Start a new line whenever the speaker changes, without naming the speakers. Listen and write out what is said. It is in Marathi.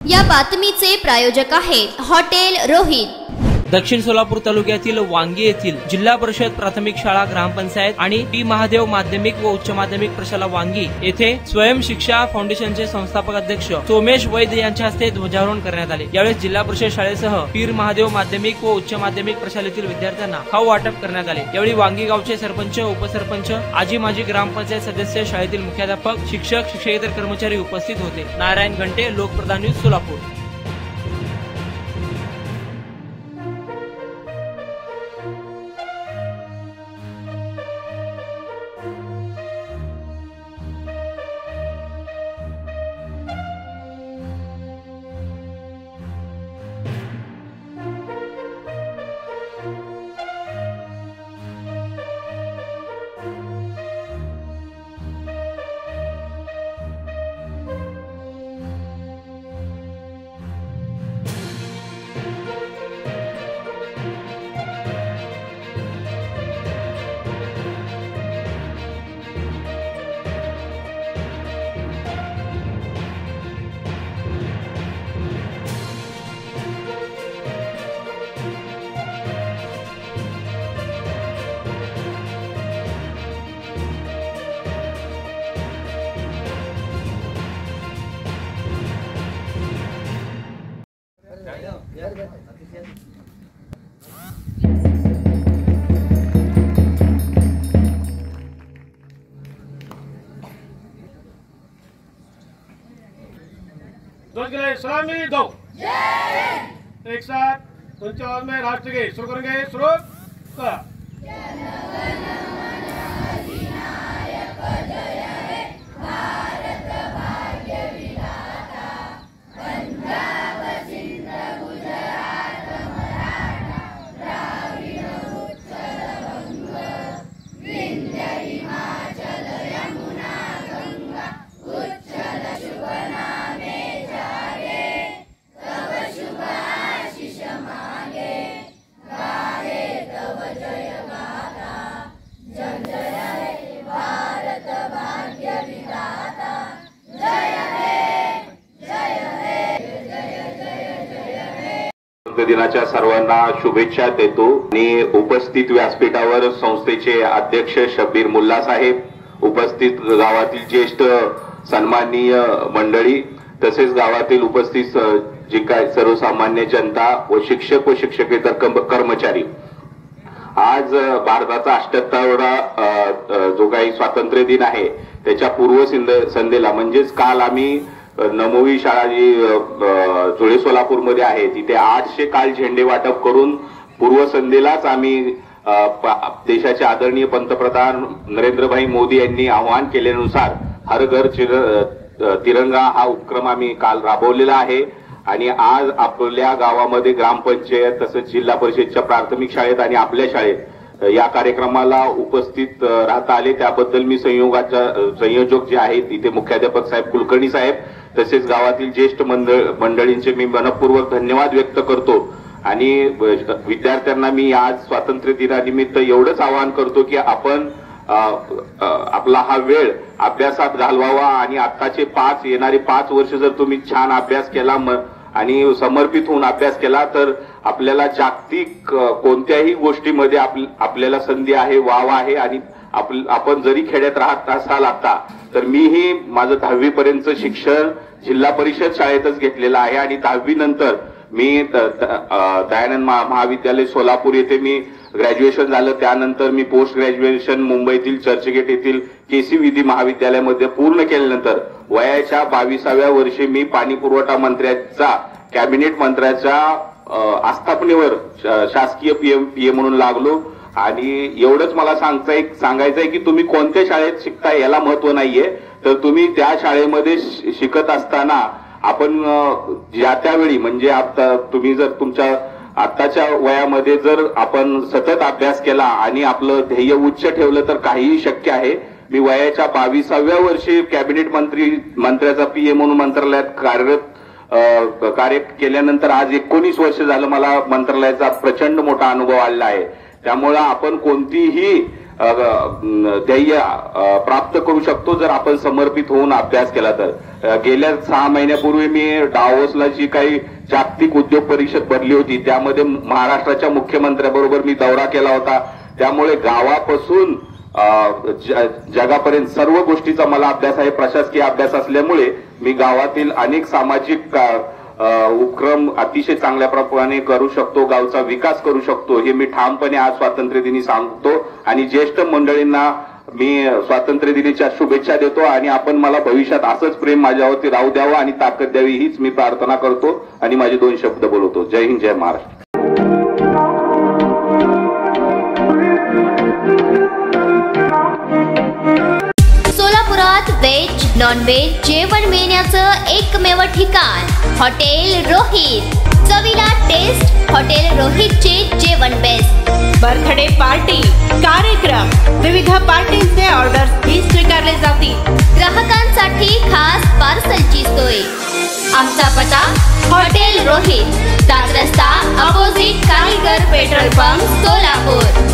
या बातमीचे प्रायोजक आहेत हॉटेल रोहित।
दक्षिण सोलापूर तालुक्यातील वांगी येथील जिल्हा परिषद प्राथमिक शाळा ग्रामपंचायत आणि पी महादेव माध्यमिक व उच्च माध्यमिक प्रशाला वांगी येथे स्वयं शिक्षा फाउंडेशनचे संस्थापक अध्यक्ष सोमेश वैद्य यांच्या हस्ते ध्वजारोहण करण्यात आले। यावेळी जिल्हा परिषद शाळेसह पीर महादेव माध्यमिक व उच्च माध्यमिक प्रशालेतील विद्यार्थ्यांना खाऊ वाटप करण्यात आले। यावेळी वांगी गावचे सरपंच, उपसरपंच, आजी माजी ग्रामपंचायत सदस्य, शाळेतील मुख्याध्यापक, शिक्षक, शिक्षकेतर कर्मचारी उपस्थित होते। नारायण घंटे, लोकप्रधान न्यूज, सोलापूर।
सलामी दो एक साथ उनके आवाज में राष्ट्र के शुरू करेंगे। शुरू
दिनाच्या सर्वांना शुभेच्छा देतो आणि उपस्थित व्यासपीठावर संस्थेचे अध्यक्ष शब्बीर मुल्ला साहेब, उपस्थित गावातील ज्येष्ठ सन्माननीय मंडळी, तसेच गावातील उपस्थित जी काय सर्वसामान्य जनता व शिक्षक व शिक्षकेतर कर्मचारी, आज भारताचा 78वा जो काही स्वातंत्र्य दिन आहे त्याच्या पूर्वसंध्येला म्हणजेच काल आम्ही नमोवी शाळा जी जुळे सोलापूरमध्ये आहे तिथे 800 काल झेंडे वाटप करून पूर्वसंध्येलाच आम्ही देशाचे आदरणीय पंतप्रधान नरेंद्रभाई मोदी यांनी आवाहन केल्यानुसार हर घर तिरंगा हा उपक्रम आम्ही काल राबवलेला आहे। आणि आज आपल्या गावामध्ये ग्रामपंचायत तसंच जिल्हा परिषदच्या प्राथमिक शाळेत आणि आपल्या शाळेत या कार्यक्रमाला उपस्थित राहता आले त्याबद्दल मी संयोजक जे आहेत इथे मुख्याध्यापक साहेब, कुलकर्णी साहेब, तसेच गावातील ज्येष्ठ मंडळींचे मी मनपूर्वक धन्यवाद व्यक्त करतो। आणि विद्यार्थ्यांना मी आज स्वातंत्र्य दिनानिमित्त एवढंच आवाहन करतो की आपण आपला हा वेळ अभ्यासात घालवावा आणि आताचे येणारे 5 वर्ष जर तुम्ही छान अभ्यास केला आणि समर्पित होऊन अभ्यास केला तर आपल्याला जागतिक कोणत्याही गोष्टीमध्ये आपल्याला संधी आहे, वाव आहे। आणि आपण जरी खेड्यात राहत असाल आता तर मीही माझं 10वी पर्यंत शिक्षण जिल्हा परिषद शाळेतच घेतलेलं आहे आणि 10वी नंतर मी दयानंद महाविद्यालय सोलापूर येथे मी ग्रॅज्युएशन झालं। त्यानंतर मी पोस्ट ग्रॅज्युएशन मुंबईतील चर्चगेट येथील केसी विधी महाविद्यालयामध्ये पूर्ण केल्यानंतर वयाच्या 22व्या वर्षी मी पाणी पुरवठा मंत्र्याचा कॅबिनेट मंत्र्याच्या आस्थापनेवर शासकीय पीए म्हणून लागलो। आणि एवढंच मला सांगायचंय की तुम्ही कोणत्या शाळेत शिकताय याला महत्व नाहीये, तर तुम्ही त्या शाळेमध्ये शिकत असताना आपण ज्या त्यावेळी म्हणजे आता तुम्ही जर तुमच्या आताच्या वयामध्ये जर आपण सतत अभ्यास केला आणि आपलं ध्येय उच्च ठेवलं तर काहीही शक्य आहे। मी वयाच्या 22व्या वर्षी कॅबिनेट मंत्र्याचा पीए म्हणून मंत्रालयात कार्य केल्यानंतर आज 19 वर्ष झालं मला मंत्रालयाचा प्रचंड मोठा अनुभव आलेला आहे। त्यामुळे आपण कोणतीही ध्येय प्राप्त करू शकतो जर आपण समर्पित होऊन अभ्यास केला तर. गेल्या 6 महिन्यापूर्वी मी डावोसला जी काही जागतिक उद्योग परिषद भरली होती त्यामध्ये महाराष्ट्राच्या मुख्यमंत्र्याबरोबर मी दौरा केला होता. त्यामुळे गावापासून जगापर्यंत सर्व गोष्टीचा मला अभ्यास आहे. प्रशासकीय अभ्यास असल्यामुळे मी गावातील अनेक सामाजिक उपक्रम अतिशय चांगल्या प्रमाणे करू शकतो, गावचा विकास करू शकतो हे मी ठामपणे आज स्वातंत्र्य दिनी सांगतो. आणि ज्येष्ठ मंडळींना मी स्वातंत्र्य दिनाच्या शुभेच्छा देतो आणि आपण मला भविष्यात असंच प्रेम माझ्यावरती राहू द्यावं आणि ताकद द्यावी हीच मी प्रार्थना करतो आणि माझे 2 शब्द बोलवतो. जय हिंद, जय महाराष्ट्र.
सोलापुरात व्हेज नॉन व्हेज जेवण मिळण्याचं एकमेव ठिकाण हॉटेल रोहित. चवीला टेस्ट हॉटेल रोहितचे जेवण बेस्ट.
बर्थडे पार्टी, कार्यक्रम, विविध पार्टींचे ऑर्डर्स ही स्वीकारले जातील.
ग्राहकांसाठी खास पार्सलची सोय. आमचा पत्ता हॉटेल रोहित, दास रस्ता, अपोजिट कारीगर पेट्रोल पंप, सोलापूर.